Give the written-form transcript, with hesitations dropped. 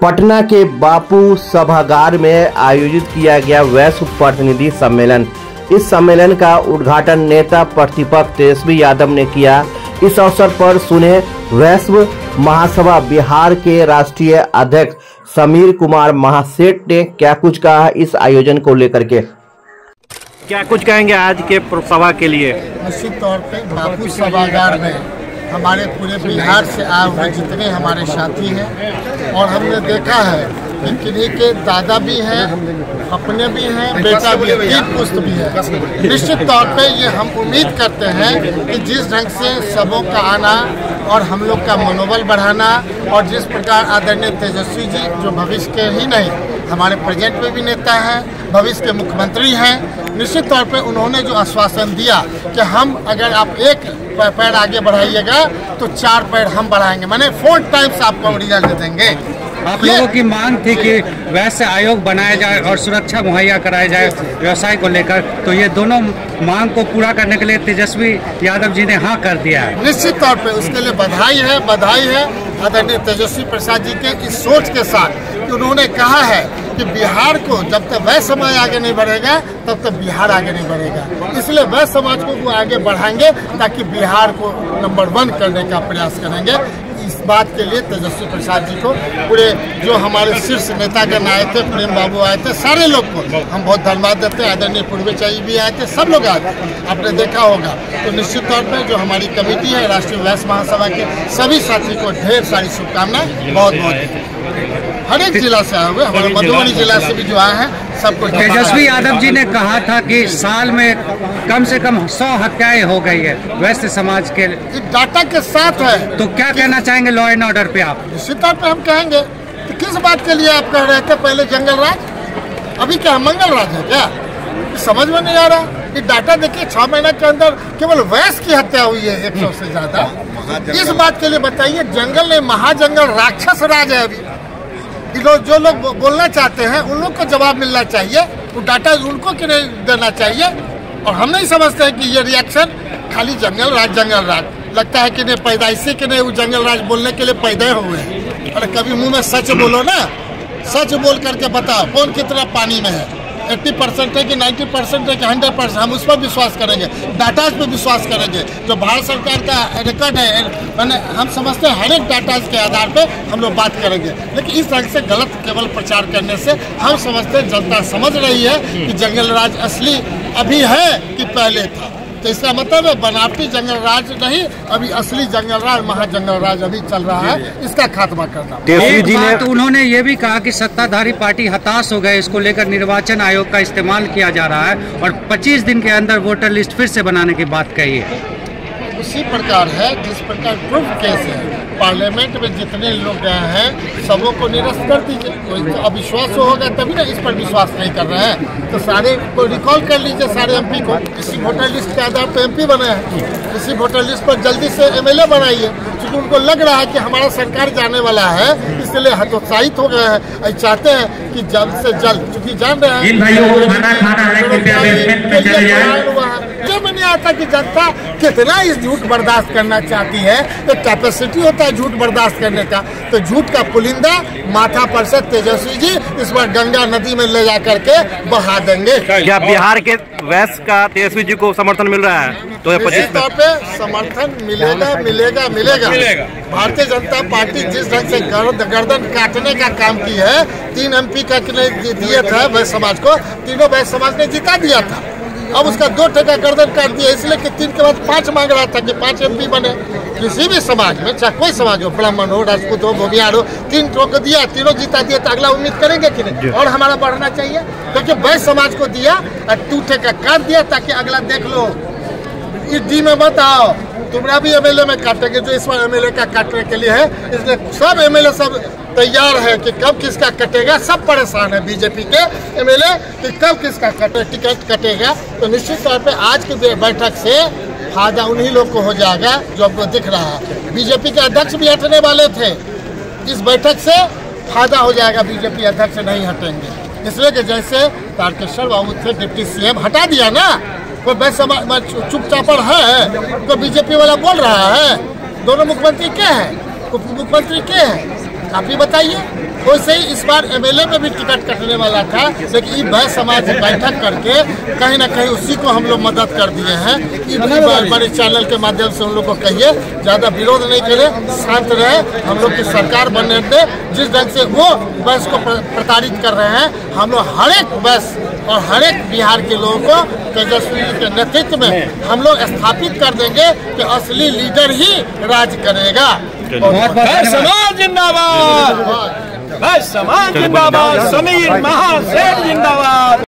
पटना के बापू सभागार में आयोजित किया गया वैश्व प्रतिनिधि सम्मेलन। इस सम्मेलन का उद्घाटन नेता प्रतिपक्ष तेजस्वी यादव ने किया। इस अवसर पर सुने वैश्व महासभा बिहार के राष्ट्रीय अध्यक्ष समीर कुमार महासेठ ने क्या कुछ कहा इस आयोजन को लेकर के। क्या कुछ कहेंगे आज के सभा के लिए? निश्चित तौर पे बापू सभागार में हमारे पूरे बिहार से आए हुए जितने हमारे साथी हैं और हमने देखा है कि किन्हीं के दादा भी हैं, अपने भी हैं, बेटा भी है, तीन पुस्त भी है। निश्चित तौर पे ये हम उम्मीद करते हैं कि जिस ढंग से सबों का आना और हम लोग का मनोबल बढ़ाना और जिस प्रकार आदरणीय तेजस्वी जी जो भविष्य के ही नहीं हमारे प्रेजेंट में भी नेता हैं, भविष्य के मुख्यमंत्री हैं, निश्चित तौर पे उन्होंने जो आश्वासन दिया कि हम अगर आप एक पैर आगे बढ़ाइएगा तो 4 पैर हम बढ़ाएंगे, माने 4 टाइम्स आपको रिजल्ट देंगे। आप लोगों की मांग थी कि वैश्य आयोग बनाया जाए और सुरक्षा मुहैया कराया जाए व्यवसाय को लेकर, तो ये दोनों मांग को पूरा करने के लिए तेजस्वी यादव जी ने हाँ कर दिया है। निश्चित तौर पे उसके लिए बधाई है आदरणीय तेजस्वी प्रसाद जी के इस सोच के साथ कि उन्होंने कहा है कि बिहार को जब तक वैश्य समाज आगे नहीं बढ़ेगा तब तक बिहार आगे नहीं बढ़ेगा। इसलिए वैश्य समाज को वो आगे बढ़ाएंगे ताकि बिहार को नंबर 1 करने का प्रयास करेंगे। इस बात के लिए तेजस्वी प्रसाद जी को पूरे जो हमारे शीर्ष नेतागण आए थे, प्रेम बाबू आए थे, सारे लोग को हम बहुत धन्यवाद देते हैं। आदरणीय पूर्वेचारी भी आए थे, सब लोग आए थे, आपने देखा होगा। तो निश्चित तौर पर जो हमारी कमेटी है राष्ट्रीय वैश्य महासभा के सभी साथी को ढेर सारी शुभकामनाएं, बहुत हर एक जिला से आए हुए, हमारे मधुबनी जिला से भी जो आए हैं सबको। तेजस्वी यादव जी ने कहा था कि साल में कम से कम 100 हत्याएं हो गई है वैश्य समाज के, डाटा के साथ है। तो क्या कहना चाहेंगे लॉ एंड ऑर्डर पे आप? निश्चित तौर पे हम कहेंगे कि किस बात के लिए आप कह रहे थे पहले जंगल राज, अभी क्या मंगल राज है क्या? समझ में नहीं आ रहा। ये डाटा देखिए 6 महीने के अंदर केवल वैश्य की हत्या हुई है 100 से ज्यादा। इस बात के लिए बताइए, जंगल ने महाजंगल राक्षस राज है। अभी जो लोग बोलना चाहते हैं उन लोग को जवाब मिलना चाहिए, वो डाटा उनको क्यों नहीं देना चाहिए? और हम नहीं समझते हैं कि ये रिएक्शन खाली जंगल राज लगता है कि नहीं पैदाइशी के नहीं वो जंगल राज बोलने के लिए पैदा हुए हैं। अरे कभी मुंह में सच बोलो ना, सच बोल करके बताओ कौन कितना पानी में है, 80% है कि 90% है कि 100%, हम उस पर विश्वास करेंगे, डाटाज पर विश्वास करेंगे। जो भारत सरकार का रिकॉर्ड है, मैंने हम समझते हैं हर एक डाटाज के आधार पे हम लोग बात करेंगे। लेकिन इस ढंग से गलत केवल प्रचार करने से हम समझते हैं जनता समझ रही है कि जंगल राज असली अभी है कि पहले था। तो इसका मतलब है बनावटी जंगल राज नहीं, अभी असली जंगल राज महाजंगल राज अभी चल रहा है, इसका खात्मा करना। एक बात उन्होंने ये भी कहा कि सत्ताधारी पार्टी हताश हो गए, इसको लेकर निर्वाचन आयोग का इस्तेमाल किया जा रहा है और 25 दिन के अंदर वोटर लिस्ट फिर से बनाने की बात कही है। उसी प्रकार है जिस प्रकार प्रूफ केस है, पार्लियामेंट में जितने लोग गए हैं सबों को निरस्त कर दीजिए। कोई अविश्वास होगा तभी ना, इस पर विश्वास नहीं कर रहे हैं तो सारे को रिकॉल कर लीजिए, सारे एमपी को। इसी वोटर लिस्ट के आधार पर एमपी बने हैं, इसी वोटर लिस्ट पर जल्दी से एमएलए बनाइए, क्योंकि उनको लग रहा है कि हमारा सरकार जाने वाला है, इसलिए हतोत्साहित हो गए हैं। चाहते हैं कि जल्द से जल्द, क्योंकि जान रहे हैं में नहीं आता कि जनता कितना इस झूठ बर्दाश्त करना चाहती है। तो कैपेसिटी होता है झूठ बर्दाश्त करने का, तो झूठ का पुलिंदा माथा पर से तेजस्वी जी इस बार गंगा नदी में ले जा करके बहा देंगे। क्या बिहार के वैश्य का तेजस्वी जी को समर्थन मिल रहा है? तो निश्चित तौर पे समर्थन मिलेगा। भारतीय जनता पार्टी जिस ढंग से गर्दन काटने का काम की है, 3 MP का दिए थे वैश्य समाज को, तीनों वैश्य समाज ने जिता दिया था। अब उसका 2 टका गर्दन काट दिया, इसलिए कि 3 के बाद 5 मांग रहा था कि 5 MP बने। किसी भी समाज में, चाहे कोई समाज हो, ब्राह्मण हो, राजपूत हो, भूमिहार हो, 3 को दिया, तीनों जीता दिया, तो अगला उम्मीद करेंगे कि नहीं और हमारा बढ़ना चाहिए? क्योंकि वैश्य समाज को दिया और 2 टका काट दिया ताकि अगला देख लो, इस डी में मत आओ, तुम्हारा भी एमएलए में काटेंगे जो इस बार एमएलए का काटने के लिए है। इसलिए सब एमएलए सब तैयार है कि कब किसका कटेगा। सब परेशान है बीजेपी के एमएलए कि कब किसका टिकट कटेगा। तो निश्चित तौर पे आज की बैठक से फायदा उन्हीं लोग को हो जाएगा जो आपको दिख रहा है। बीजेपी के अध्यक्ष भी हटने वाले थे, इस बैठक से फायदा हो जाएगा, बीजेपी अध्यक्ष नहीं हटेंगे। इसलिए कि जैसे तारकेश्वर बाबू थे डिप्टी सीएम, हटा दिया ना, कोई वैश्य चुपचापड़ है, तो बीजेपी वाला बोल रहा है। दोनों मुख्यमंत्री क्या है, उप मुख्यमंत्री क्या है, आप ही बताइए। वैसे ही इस बार MLA में भी टिकट कटने वाला था, लेकिन वह समाज बैठक करके कहीं ना कहीं उसी को हम लोग मदद कर दिए हैं। बड़े चैनल के माध्यम से उन लोग को कहिए ज़्यादा विरोध नहीं करे, शांत रहे, हम लोग की सरकार बनने दे। जिस ढंग से वो बस को प्रताड़ित कर रहे हैं, हम लोग हर एक बस और हर एक बिहार के लोगों को तेजस्वी के नेतृत्व में हम लोग स्थापित कर देंगे कि असली लीडर ही राज करेगा। समाज जिंदाबाद, समाज जिंदाबाद, समीर महासेठ जिंदाबाद।